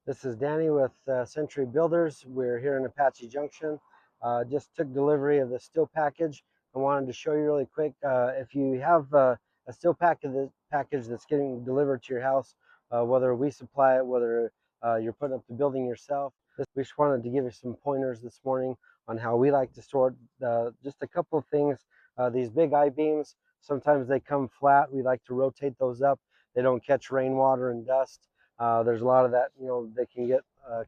This is Danny with Sentry Builders. We're here in Apache Junction. Just took delivery of the steel package. I wanted to show you really quick. If you have a steel package that's getting delivered to your house, whether we supply it, whether you're putting up the building yourself, we just wanted to give you some pointers this morning on how we like to store it. Just a couple of things. These big I-beams, sometimes they come flat. We like to rotate those up. They don't catch rainwater and dust. There's a lot of that, they can get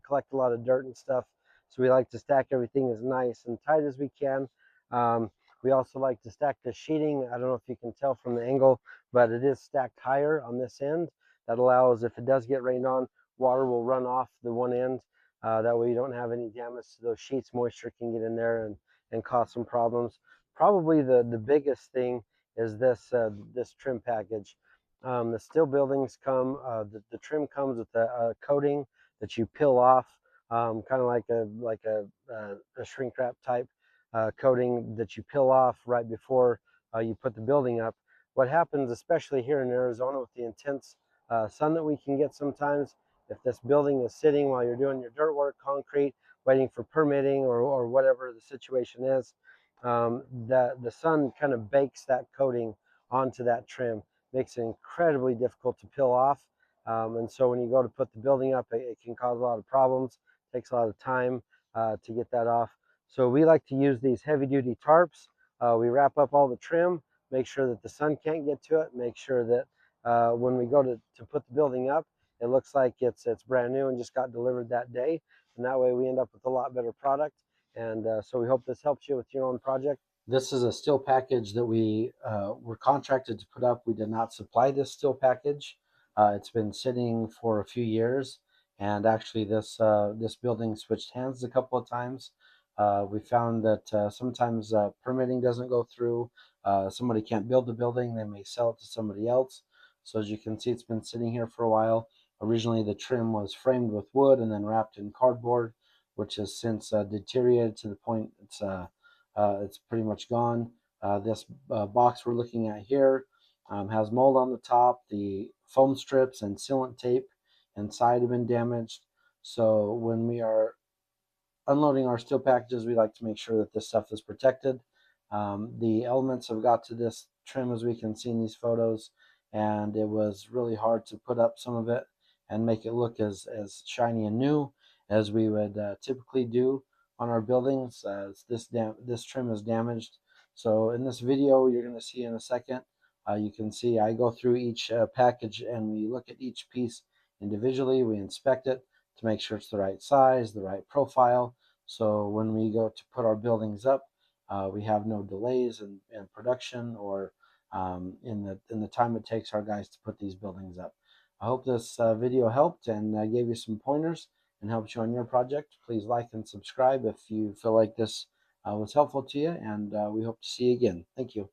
collect a lot of dirt and stuff. So we like to stack everything as nice and tight as we can. Um, we also like to stack the sheeting. I don't know if you can tell from the angle, but it is stacked higher on this end. That allows, if it does get rained on, water will run off the one end. That way you don't have any damage to those sheets. Moisture can get in there and cause some problems. Probably the biggest thing is this trim package. The steel buildings come, the trim comes with a coating that you peel off, kind of like a shrink wrap type coating that you peel off right before you put the building up. What happens, especially here in Arizona with the intense sun that we can get sometimes, if this building is sitting while you're doing your dirt work, concrete, waiting for permitting or whatever the situation is, the sun kind of bakes that coating onto that trim, makes it incredibly difficult to peel off. And so when you go to put the building up, it can cause a lot of problems. It takes a lot of time to get that off. So we like to use these heavy duty tarps. We wrap up all the trim, make sure that the sun can't get to it, make sure that when we go to put the building up, it looks like it's brand new and just got delivered that day. And that way we end up with a lot better product. And so we hope this helps you with your own project. This is a steel package that we were contracted to put up. We did not supply this steel package. It's been sitting for a few years, and actually this building switched hands a couple of times. We found that sometimes permitting doesn't go through. Somebody can't build the building. They may sell it to somebody else. So as you can see, it's been sitting here for a while. Originally, the trim was framed with wood and then wrapped in cardboard, which has since deteriorated to the point it's pretty much gone. This box we're looking at here has mold on the top. The foam strips and sealant tape inside have been damaged. So when we are unloading our steel packages, we like to make sure that this stuff is protected. The elements have got to this trim, as we can see in these photos, and it was really hard to put up some of it and make it look as shiny and new as we would typically do on our buildings. This trim is damaged. So in this video you're going to see in a second, you can see I go through each package and we look at each piece individually. We inspect it to make sure it's the right size, the right profile. So when we go to put our buildings up, we have no delays in production or in the time it takes our guys to put these buildings up. I hope this video helped and gave you some pointers and helped you on your project. Please like and subscribe if you feel like this was helpful to you, and we hope to see you again. Thank you.